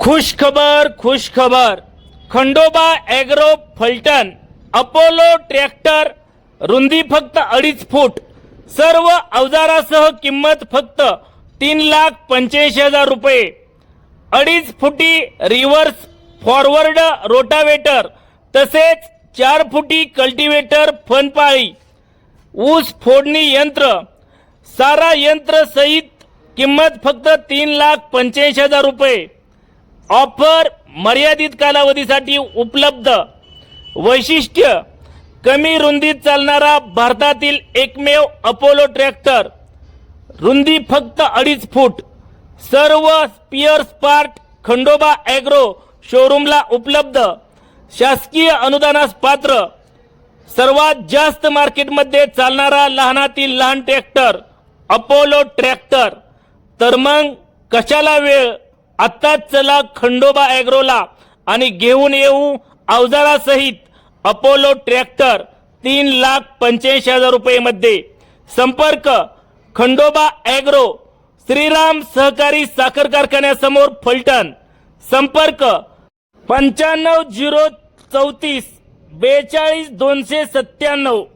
खुश खबर Khandoba agro Phaltan Apollo tractor रुंदी फक्त 2.5 फूट सर्व अवजारासह किंमत फक्त 3,85,000 रुपये। 2.5 फुटी रिव्हर्स फॉरवर्ड रोटावेटर तसेच 4 फुटी कल्टिवेटर फनपाळी ऊस फोडणी यंत्र सारा यंत्र सहित किंमत फक्त 3,85,000 रुपये। ऑफर मर्यादित कालावधीसाठी उपलब्ध। वैशिष्ट्य कमी रुंदीत चालणारा भारतातील एकमेव अपोलो ट्रॅक्टर रुंदी फक्त 2.5 फूट सर्व स्पेअर्स पार्ट खंडोबा ॲग्रो शोरूमला उपलब्ध। शासकीय अनुदानास पात्र। सर्वात जास्त मार्केटमध्ये चालणारा लहानातील लहान ट्रॅक्टर अपोलो ट्रॅक्टर। तर मग कशाला वेळ, आत्ताच चला खंडोबा ॲग्रोला आणि घेऊन येऊ अवजारासहित अपोलो ट्रॅक्टर 3,85,000 रुपये मध्ये। संपर्क खंडोबा ॲग्रो श्रीराम सहकारी साखर कारखान्यासमोर फलटण। संपर्क 95 034 42 297।